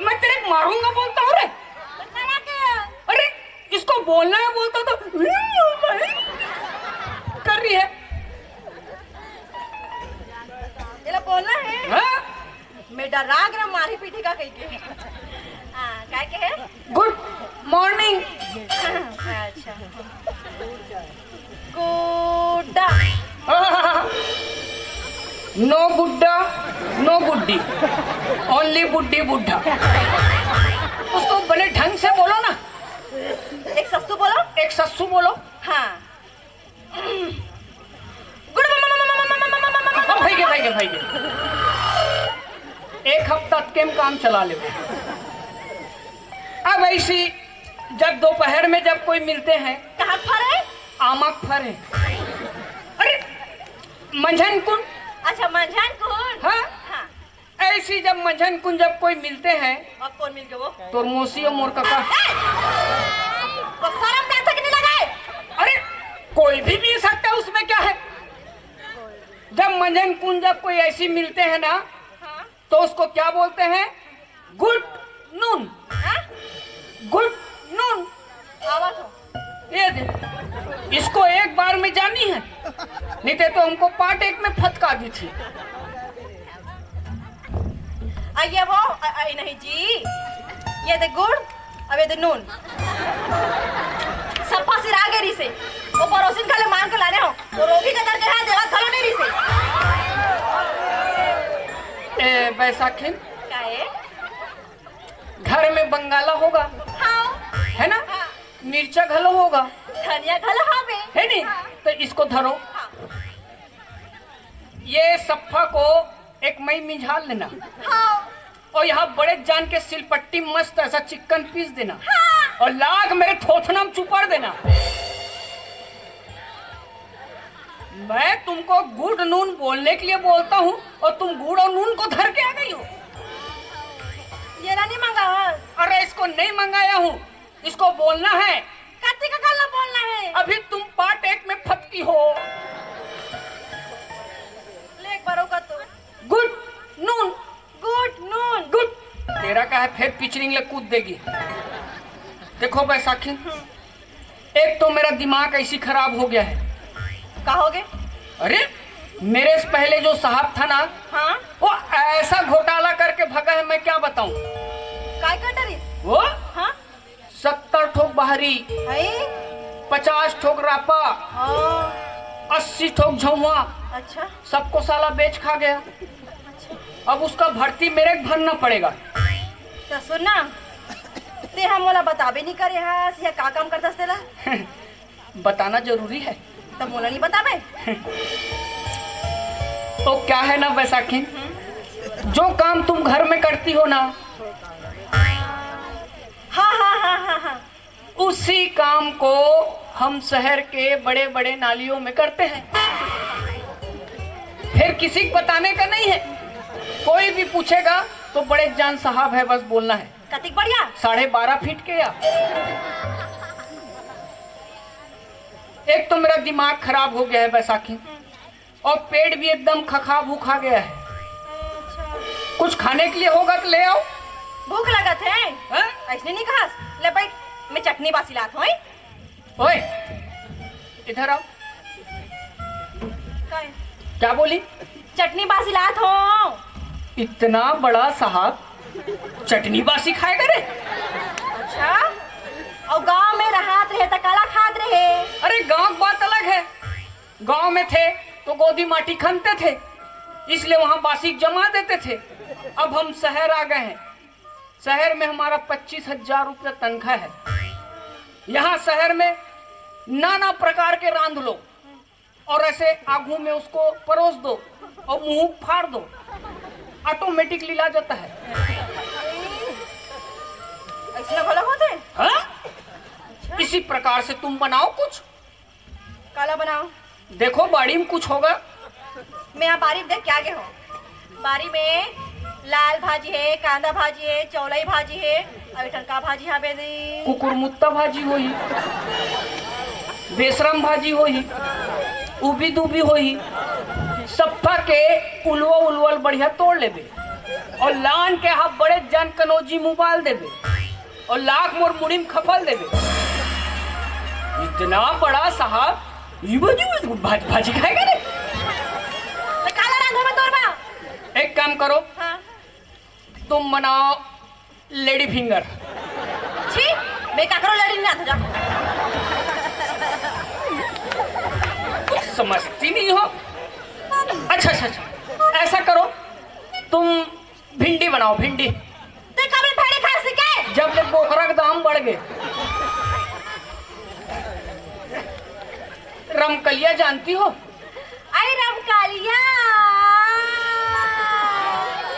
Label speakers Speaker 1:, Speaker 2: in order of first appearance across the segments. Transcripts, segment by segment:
Speaker 1: मैं तेरे मारूंगा बोलता हूँ रे। अरे इसको बोलना है बोलता तो कर रही है।
Speaker 2: ये बोलना है।
Speaker 1: हाँ?
Speaker 2: मेरा राग ना मारी पीठी का कही के। हाँ क्या के है?
Speaker 1: Good morning.
Speaker 2: अच्छा। गुड्डा।
Speaker 1: नो गुड्डा नो गुड्डी, ओनली बुड्ढी बुड्ढा। उसको बड़े ढंग से बोलो ना।
Speaker 2: एक सस्सू बोलो।
Speaker 1: एक सस्सू बोलो।
Speaker 2: हाँ।
Speaker 1: भाई के एक हफ्ता केम काम चला ले। अब ऐसी जब दोपहर में जब कोई मिलते हैं।
Speaker 2: कहाँ फरे?
Speaker 1: आमक फरे। अरे मंझन कुन।
Speaker 2: अच्छा मंझन कुन।
Speaker 1: हाँ?
Speaker 2: हाँ।
Speaker 1: ऐसी जब मंझन कुन जब कोई मिलते हैं।
Speaker 2: अब कौन मिल गया वो?
Speaker 1: तो मोसी और मोर काका।
Speaker 2: तो शर्म कैसे कि नहीं लगाए?
Speaker 1: अरे कोई भी मिल सकता है, उसमें क्या है। जब मंझन कुन जब कोई ऐसी मिलते हैं ना।
Speaker 2: हाँ?
Speaker 1: तो उसको क्या बोलते हैं? Good noon.
Speaker 2: हाँ?
Speaker 1: Good noon.
Speaker 2: आवाज हो।
Speaker 1: ये दे। इसको एक बार में जानी है, नहीं तो हमको पार्ट एक में फटका दी थी।
Speaker 2: ये वो नहीं जी, ये दे गुड़ अब ये दे नून। सप्पा सिर आगे री से वो पड़ोसिन खाले मांग के लाने हो वो रोगी का दर्द है देवा खलो नहीं री से।
Speaker 1: ए बैसाखी
Speaker 2: क्या है?
Speaker 1: घर में बंगाला होगा।
Speaker 2: हाँ।
Speaker 1: है ना?
Speaker 2: हाँ।
Speaker 1: मिर्चा घलो होगा।
Speaker 2: धनिया घलो हावे।
Speaker 1: है नहीं?
Speaker 2: हाँ।
Speaker 1: तो इसको धरो।
Speaker 2: हाँ।
Speaker 1: ये सफ्फा को एक मई मिझाल लेना।
Speaker 2: हाँ।
Speaker 1: और यहाँ बड़े जान के सिलपट्टी मस्त ऐसा चिकन पीस देना।
Speaker 2: हाँ।
Speaker 1: और लाग मेरे थोथना में चुपड़ देना। मैं तुमको गुड़ नून बोलने के लिए बोलता हूँ और तुम गुड़ और नून को धर के आ गई हो।
Speaker 2: ये रानी मंगा।
Speaker 1: अरे इसको नहीं मंगाया हूँ, इसको बोलना है।
Speaker 2: कत्ती का गल्ला बोलना है।
Speaker 1: अभी तुम पार्ट एक में फटकी हो।
Speaker 2: ले एक बार का तो
Speaker 1: good noon.
Speaker 2: Good noon.
Speaker 1: Good. तेरा क्या है, फिर पिचरिंग ले कूद देगी। देखो बैसाखी, एक तो मेरा दिमाग ऐसी खराब हो गया है।
Speaker 2: कहोगे?
Speaker 1: अरे मेरे से पहले जो साहब था ना।
Speaker 2: हाँ?
Speaker 1: वो ऐसा घोटाला करके भगा है, मैं क्या बताऊं।
Speaker 2: काय कटरी?
Speaker 1: वो
Speaker 2: हाँ?
Speaker 1: 70 ठोक बाहरी,
Speaker 2: है?
Speaker 1: 50 ठोक रापा,
Speaker 2: हाँ।
Speaker 1: 80 ठोक झौवा।
Speaker 2: अच्छा।
Speaker 1: सबको साला बेच खा गया। अब उसका भर्ती मेरे को भरना पड़ेगा।
Speaker 2: तो सुनना, ते हम मोला बताबे नहीं करे हा या का काम करता तेला?
Speaker 1: बताना जरूरी है।
Speaker 2: तो मोला नहीं बताबे?
Speaker 1: तो क्या है ना बैसाखी, जो काम तुम घर में करती हो ना।
Speaker 2: हाँ हाँ हाँ हाँ हाँ।
Speaker 1: उसी काम को हम शहर के बड़े बड़े नालियों में करते हैं। फिर किसी को बताने का नहीं है। कोई भी पूछेगा तो बड़े जान साहब है, बस बोलना है।
Speaker 2: कतिक बढ़िया।
Speaker 1: 12.5 फीट के या। एक तो मेरा दिमाग खराब हो गया है बैसाखी, और पेट भी एकदम खखा भूखा गया है।
Speaker 2: अच्छा।
Speaker 1: कुछ खाने के लिए होगा तो ले आओ।
Speaker 2: भूख लगत है?
Speaker 1: हाँ?
Speaker 2: ऐसने नहीं खास। ले बैठ, मैं चटनी बासी लात हूँ।
Speaker 1: ओए इधर आओ।
Speaker 2: काय?
Speaker 1: क्या बोली?
Speaker 2: चटनी बासी लात हूँ।
Speaker 1: इतना बड़ा साहब चटनी बासी खाएगा रे?
Speaker 2: अच्छा। और गांव में रहत रहे तो काला खात रहे।
Speaker 1: अरे गांव की बात अलग है। गांव में थे तो गोदी माटी खनते थे, इसलिए वहां बासी जमा देते थे। अब हम शहर आ गए हैं। शहर में हमारा 25,000 रुपया तनख्वाह है। यहाँ शहर में नाना प्रकार के रांध लो और ऐसे आगू में उसको परोस दो और मुंह फाड़ दो, ऑटोमेटिकली ला जाता है।
Speaker 2: ऐसा भला होते?
Speaker 1: हाँ? इसी प्रकार से तुम बनाओ कुछ।
Speaker 2: काला बनाओ।
Speaker 1: देखो बाड़ी में कुछ होगा।
Speaker 2: मैं यहाँ बारी देख क्या गए हो। बारी में लाल भाजी है, कांदा भाजी है, चौलाई भाजी है, अभी टनका भाजी है बेदी।
Speaker 1: कुकुरमुत्ता भाजी होई, बेसरम भाजी होई, उबी दुबी होई, सप्पा के उलवा उलवल बढ़िया तोड़ लेबे। और लान के हाथ बड़े जान कनौजी मोबाइल देवे और लाख मोर मुड़िम खफल देवे। इतना बड़ा साहब ये भाजी खाएगा रे।
Speaker 2: तो काला रंग में तोड़ बना।
Speaker 1: एक काम करो,
Speaker 2: हाँ।
Speaker 1: तुम बनाओ लेडी फिंगर।
Speaker 2: छी, मैं क्या करूँ लड़ी नहीं आता जा।
Speaker 1: कुछ समझती नहीं हो। अच्छा अच्छा अच्छा, ऐसा करो तुम भिंडी बनाओ, भिंडी।
Speaker 2: तो कब भेड़े खा सके?
Speaker 1: जब ले बोखरा के दाम बढ़ गए। रमकलिया जानती हो?
Speaker 2: अरे रमकलिया,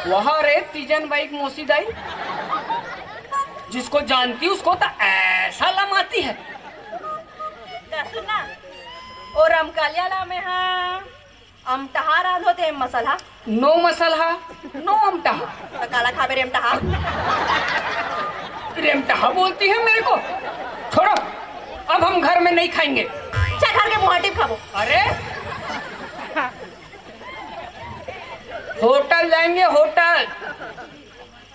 Speaker 1: वहाँ रे तीजन बाई मोसी दाई, जिसको जानती उसको तो ऐसा लमाती है।
Speaker 2: सुनना, ओ रमकलिया ला में हाँ अमटहा रांध होते मसला।
Speaker 1: नो मसला, नो अमटहा।
Speaker 2: तो काला खाबे रेमटहा।
Speaker 1: रेमटहा बोलती है मेरे को। छोड़ो, अब हम घर में नहीं खाएंगे।
Speaker 2: चल घर के मुहाटिब खाबो।
Speaker 1: अरे होटल जाएंगे, होटल।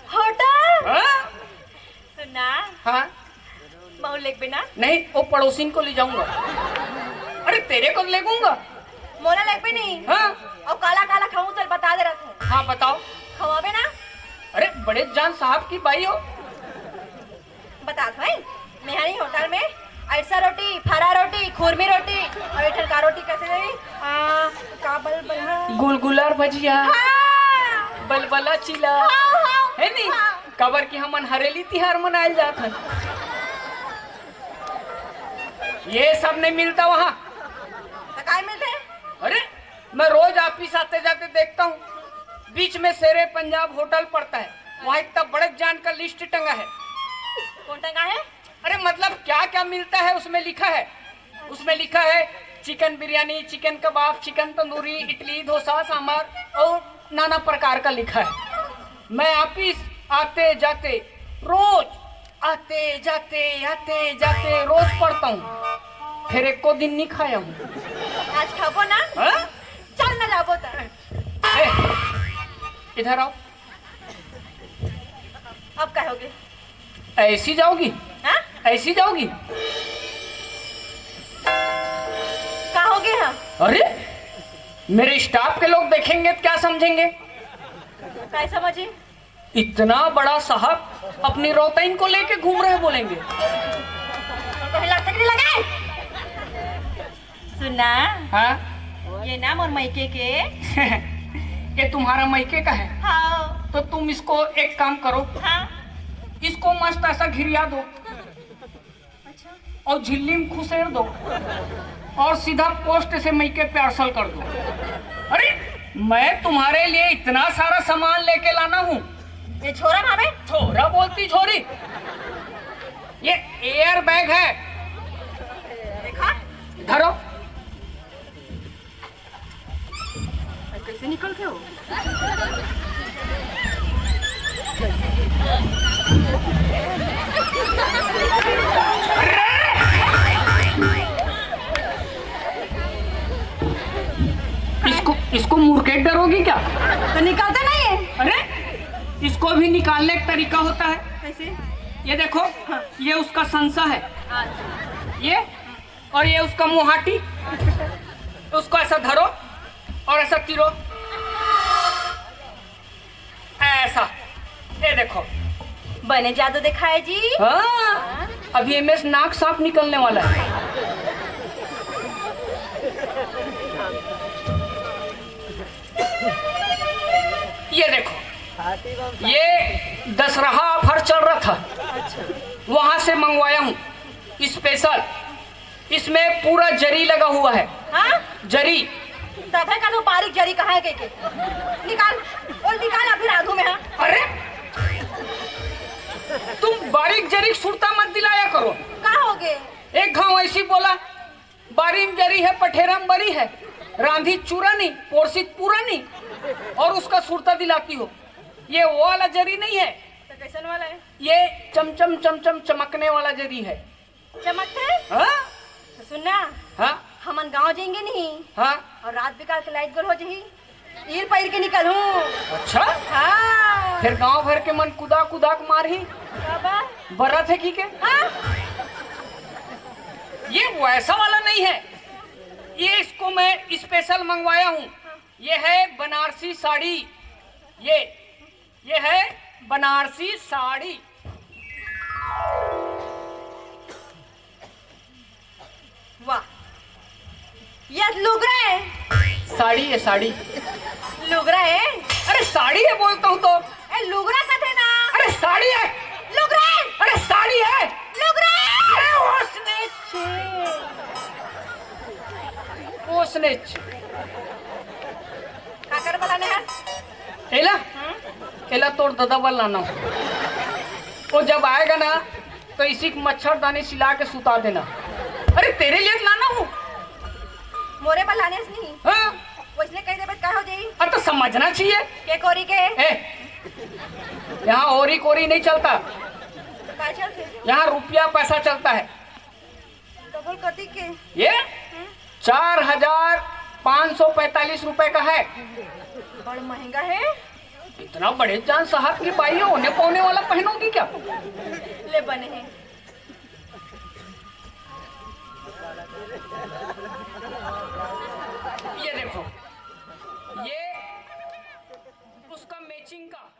Speaker 2: होटल?
Speaker 1: हाँ?
Speaker 2: सुनना,
Speaker 1: हाँ?
Speaker 2: मऊ लेक बिना?
Speaker 1: नहीं, वो पड़ोसिन को ले जाऊंगा। अरे तेरे को ले जाऊंगा।
Speaker 2: मोला लेक भी नहीं।
Speaker 1: हाँ?
Speaker 2: और काला काला खाऊं तो बता दे रहा था।
Speaker 1: हाँ बताओ।
Speaker 2: खवाबे ना?
Speaker 1: अरे बड़े जान साहब की बाई हो।
Speaker 2: बता दो भाई, मेहरी होटल में अरसा रोटी, फरा रोटी, खुरमी रोटी और इठल का रोटी कैसे रही? काबल बल्हा,
Speaker 1: गुलगुलार भजिया,
Speaker 2: हाँ।
Speaker 1: बलबला चिला,
Speaker 2: हाँ, हाँ,
Speaker 1: है नहीं?
Speaker 2: हाँ।
Speaker 1: कबर की हमन हरेली तिहार मनायल जात हन। ये सब नहीं मिलता वहाँ।
Speaker 2: तो काय मिलते?
Speaker 1: अरे मैं रोज ऑफिस आते जाते देखता हूँ, बीच में शेरे पंजाब होटल पड़ता है, वहाँ इतना बड़े जान का लिस्ट टंगा है।
Speaker 2: कौन टंगा है?
Speaker 1: अरे मतलब क्या क्या मिलता है उसमें लिखा है। उसमें लिखा है चिकन बिरयानी, चिकन कबाब, चिकन तंदूरी, इडली, डोसा, सांभर और नाना प्रकार का लिखा है। मैं ऑफिस आते जाते रोज आते जाते रोज पढ़ता हूँ, फिर एक को दिन नहीं खाया हूँ।
Speaker 2: आज खाबो ना?
Speaker 1: हाँ?
Speaker 2: चल ना जाबो तो।
Speaker 1: इधर आओ।
Speaker 2: अब कहोगे?
Speaker 1: ऐसी जाओगी?
Speaker 2: हाँ?
Speaker 1: ऐसी जाओगी?
Speaker 2: कहोगे? हाँ?
Speaker 1: अरे मेरे स्टाफ के लोग देखेंगे तो क्या समझेंगे?
Speaker 2: काय समझे?
Speaker 1: इतना बड़ा साहब अपनी रोताइन को लेके घूम रहे बोलेंगे।
Speaker 2: तो हिला तक नहीं लगाए? सुनना,
Speaker 1: हाँ?
Speaker 2: ये नाम और मायके के।
Speaker 1: ये तुम्हारा मायके का है?
Speaker 2: हाँ।
Speaker 1: तो तुम इसको एक काम करो,
Speaker 2: हाँ?
Speaker 1: इसको मस्त ऐसा घिरिया दो
Speaker 2: अच्छा।
Speaker 1: और झिल्ली में खुसेर दो और सीधा पोस्ट से मायके पे पार्सल कर दो। अरे मैं तुम्हारे लिए इतना सारा सामान लेके लाना हूँ।
Speaker 2: ये छोरा भावे?
Speaker 1: छोरा बोलती छोरी, ये एयर बैग है।
Speaker 2: देखा?
Speaker 1: धरो।
Speaker 2: कैसे निकलते हो?
Speaker 1: इसको मुर्केट डरोगी क्या?
Speaker 2: तो निकलता नहीं है।
Speaker 1: अरे इसको भी निकालने का तरीका होता है।
Speaker 2: कैसे?
Speaker 1: ये देखो,
Speaker 2: हाँ।
Speaker 1: ये उसका संसा है,
Speaker 2: अच्छा।
Speaker 1: ये, और ये उसका मुहाटी। उसको ऐसा धरो और ऐसा तिरो, ऐसा। ये देखो,
Speaker 2: बने जादू दिखाए जी।
Speaker 1: हाँ, अभी एमएस नाक साफ निकलने वाला है। ये देखो, ये दशहरा ऑफर चल रहा था, वहां से मंगवाया हूँ स्पेशल। इसमें पूरा जरी लगा हुआ है।
Speaker 2: हाँ?
Speaker 1: जरी।
Speaker 2: तब का तो बारीक जरी कहाँ है के? निकाल और निकाल अभी राधू में। हाँ?
Speaker 1: अरे तुम बारीक जरी सुरता मत दिलाया करो।
Speaker 2: कहाँ होगे?
Speaker 1: एक गाँव ऐसी बोला, बारीम जरी है पठेरम बरी है, रांधी चूरा नहीं पोरसित पूरा नहीं, और उसका सुरता दिलाती हो। ये वो वाला जरी नहीं है।
Speaker 2: तो कैसन वाला है?
Speaker 1: ये चमचम चमचम चमकने वाला जरी है।
Speaker 2: चमकते?
Speaker 1: हाँ?
Speaker 2: तो सुनना,
Speaker 1: हाँ?
Speaker 2: हमन गांव जाएंगे नहीं
Speaker 1: हाँ?
Speaker 2: और रात बिकाल के लाइट गोल हो जाही ईल पैर के निकल हूँ।
Speaker 1: अच्छा,
Speaker 2: हाँ।
Speaker 1: फिर गांव भर के मन कुदा कुदा के मारही
Speaker 2: क्या बात?
Speaker 1: बरत है की के?
Speaker 2: हाँ?
Speaker 1: ये वैसा वाला नहीं है, ये इसको मैं स्पेशल मंगवाया हूँ। ये है बनारसी साड़ी, ये है बनारसी साड़ी।
Speaker 2: वाह, ये लुगरा है।
Speaker 1: साड़ी है साड़ी।
Speaker 2: लुगरा है?
Speaker 1: अरे साड़ी है बोलता हूँ तो।
Speaker 2: ए लुगरा कहते ना।
Speaker 1: अरे साड़ी है।
Speaker 2: लुगरा है।
Speaker 1: अरे साड़ी है।
Speaker 2: लुगरा है।
Speaker 1: अरे उसने
Speaker 2: का कर बनाने हैं?
Speaker 1: एला एला तोड़ दादा वाल लाना। वो जब आएगा ना तो इसी मच्छरदानी सिला के सुता देना। अरे तेरे लिए लाना हूँ।
Speaker 2: मोरे पर लाने से नहीं।
Speaker 1: हाँ?
Speaker 2: वैसे कह दे क्या हो जाई?
Speaker 1: अब तो समझना चाहिए।
Speaker 2: के कोरी के?
Speaker 1: यहाँ ओरी कोरी नहीं चलता,
Speaker 2: का चलते?
Speaker 1: यहाँ रुपया पैसा चलता है।
Speaker 2: डबल कती के?
Speaker 1: ये 4,545 रुपए का है।
Speaker 2: बड़ा महंगा है।
Speaker 1: इतना बड़े जान साहब की बाई होने पौने वाला पहनोगी क्या?
Speaker 2: ले बने हैं।
Speaker 1: ये देखो, ये उसका मैचिंग का